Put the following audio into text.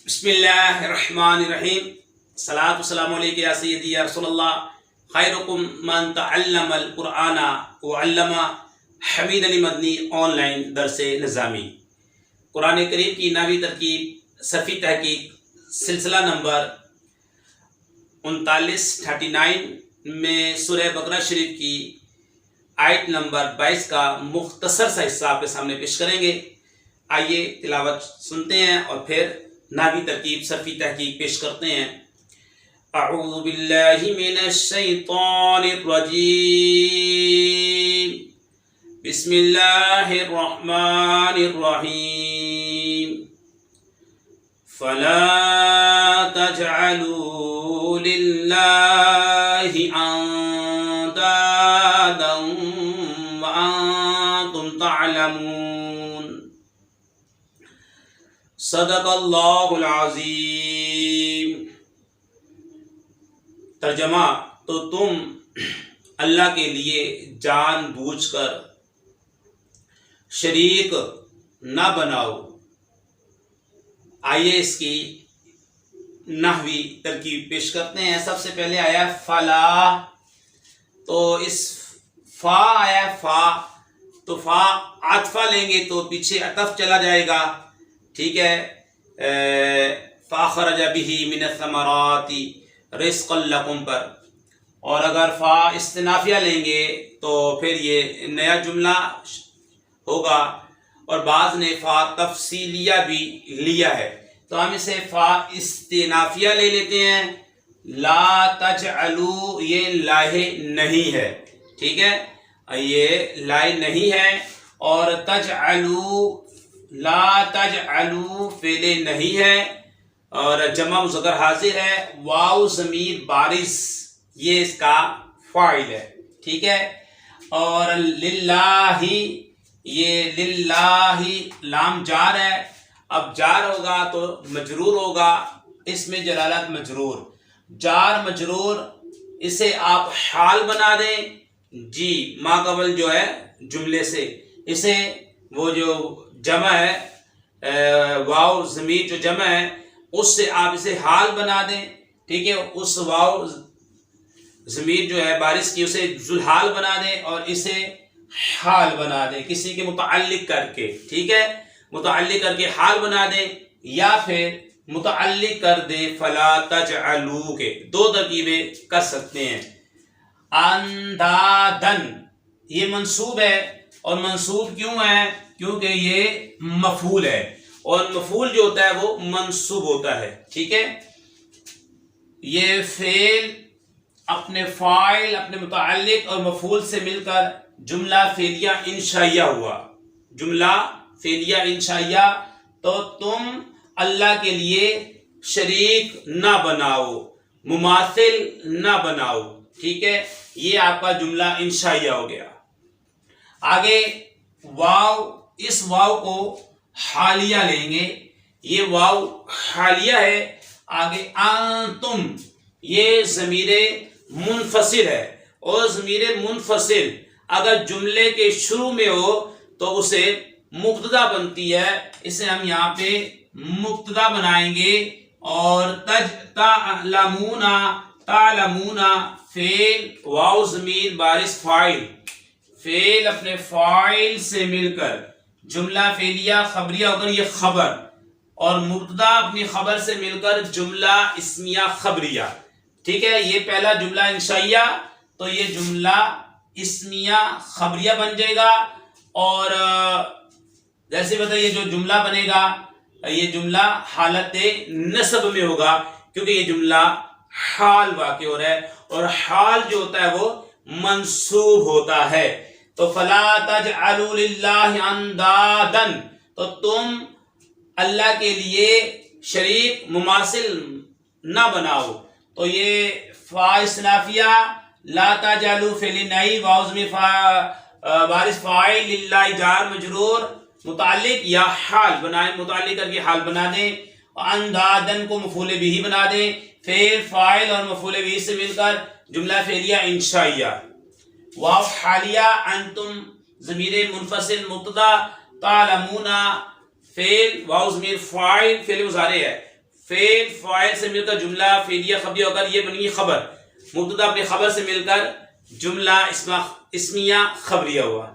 بسم اللہ الرحمن الرحیم، صلاۃ والسلام علیک یا سیدی یا رسول اللہ، خیرکم من تعلم القرآن وعلم۔ حمید علی مدنی آن لائن درس نظامی، قرآن کریم کی نحوی ترکیب صفی تحقیق سلسلہ نمبر 39 میں سورہ بقرہ شریف کی آیت نمبر 22 کا مختصر سا حصہ آپ کے سامنے پیش کریں گے۔ آئیے تلاوت سنتے ہیں اور پھر نحوی ترکیب صرفی تحقیق پیش کرتے ہیں۔ اعوذ باللہ من الشیطان الرجیم، بسم اللہ الرحمن الرحیم، فلا تجعلوا للہ اندادا وانتم تعلمون۔ صدق اللہ العظیم۔ ترجمہ، تو تم اللہ کے لیے جان بوجھ کر شریک نہ بناؤ۔ آئیے اس کی نحوی ترکیب پیش کرتے ہیں۔ سب سے پہلے آیا فلا، تو اس فا آیا فا، تو فا عطفہ لیں گے تو پیچھے عطف چلا جائے گا، ٹھیک ہے۔ فَأَخْرَجَ بِهِ مِنَ الثَّمَرَاتِ رِزْقًا لَكُمْ پر، اور اگر فا استنافیہ لیں گے تو پھر یہ نیا جملہ ہوگا، اور بعض نے فا تفصیلیہ بھی لیا ہے، تو ہم اسے فا استنافیہ لے لیتے ہیں۔ لا تجعلوا، یہ لاہے نہیں ہے، ٹھیک ہے، یہ لاہے نہیں ہے، اور تجعلوا، لا تجعلوا فعل نہیں ہے، اور جمع مذکر حاضر ہے، واو ضمیر بارز یہ اس کا فاعل ہے، ٹھیک ہے۔ اور للہ، یہ للہ لام جار ہے، اب جار ہوگا تو مجرور ہوگا، اس میں جلالت مجرور، جار مجرور، اسے آپ حال بنا دیں جی ما قبل جو ہے جملے سے، اسے وہ جو جمع ہے واو ضمیر جو جمع ہے اس سے آپ اسے حال بنا دیں، ٹھیک ہے، اس واو ضمیر جو ہے بارش کی اسے ذوالحال بنا دیں اور اسے حال بنا دیں کسی کے متعلق کر کے، ٹھیک ہے، متعلق کر کے حال بنا دیں، یا پھر متعلق کر دیں فلا تجعلوا کے، دو ترکیبیں کر سکتے ہیں۔ اندادن، یہ منصوب ہے، اور منصوب کیوں ہے؟ کیونکہ یہ مفعول ہے، اور مفعول جو ہوتا ہے وہ منصوب ہوتا ہے، ٹھیک ہے۔ یہ فعل اپنے فاعل، اپنے متعلق اور مفعول سے مل کر جملہ فعلیہ انشائیہ ہوا، جملہ فعلیہ انشائیہ۔ تو تم اللہ کے لیے شریک نہ بناؤ، مماثل نہ بناؤ، ٹھیک ہے، یہ آپ کا جملہ انشائیہ ہو گیا۔ آگے واو، اس واو کو حالیہ لیں گے، یہ واو حالیہ ہے۔ آگے انتم، یہ ضمیر منفصل ہے، اور ضمیر منفصل اگر جملے کے شروع میں ہو تو اسے مبتدا بنتی ہے، اسے ہم یہاں پہ مبتدا بنائیں گے، اور تعلمون، تعلمون فعل، واو ضمیر بارز فاعل، فعل اپنے فاعل سے مل کر جملہ فعلیہ خبریہ ہو کر یہ خبر، اور مبتدا اپنی خبر سے مل کر جملہ اسمیہ خبریہ، ٹھیک ہے۔ یہ پہلا جملہ انشائیہ، تو یہ جملہ اسمیہ خبریہ بن جائے گا، اور جیسے بتائیے جو جملہ بنے گا یہ جملہ حالت نصب میں ہوگا، کیونکہ یہ جملہ حال واقع ہو رہا ہے، اور حال جو ہوتا ہے وہ منصوب ہوتا ہے۔ تو فلا تجعلوا للہ اندادا، تو تم اللہ کے لیے شریک مماثل نہ بناؤ، تو یہ فا استنافیہ، لا تجعلوا فعل نئی، واو ضمیر بارز فاعل، للہ جار مجرور، متعلق یا حال بنائیں، متعلق کر کے حال بنا دیں، اندادن کو مفعول بہ بنا دیں، فعل فاعل اور مفعول بہ سے مل کر جملہ فعلیہ انشائیہ۔ واو حالیہ، انتم ضمیر منفصل مبتدا، تعلمون فعل، واو ضمیر فاعل، فعل مضارع ہے، فعل فاعل سے مل کر جملہ فعلیہ خبریہ ہو کر یہ بن گئی خبر، مبتدا اپنی خبر سے مل کر جملہ اسمیہ خبریہ ہوا.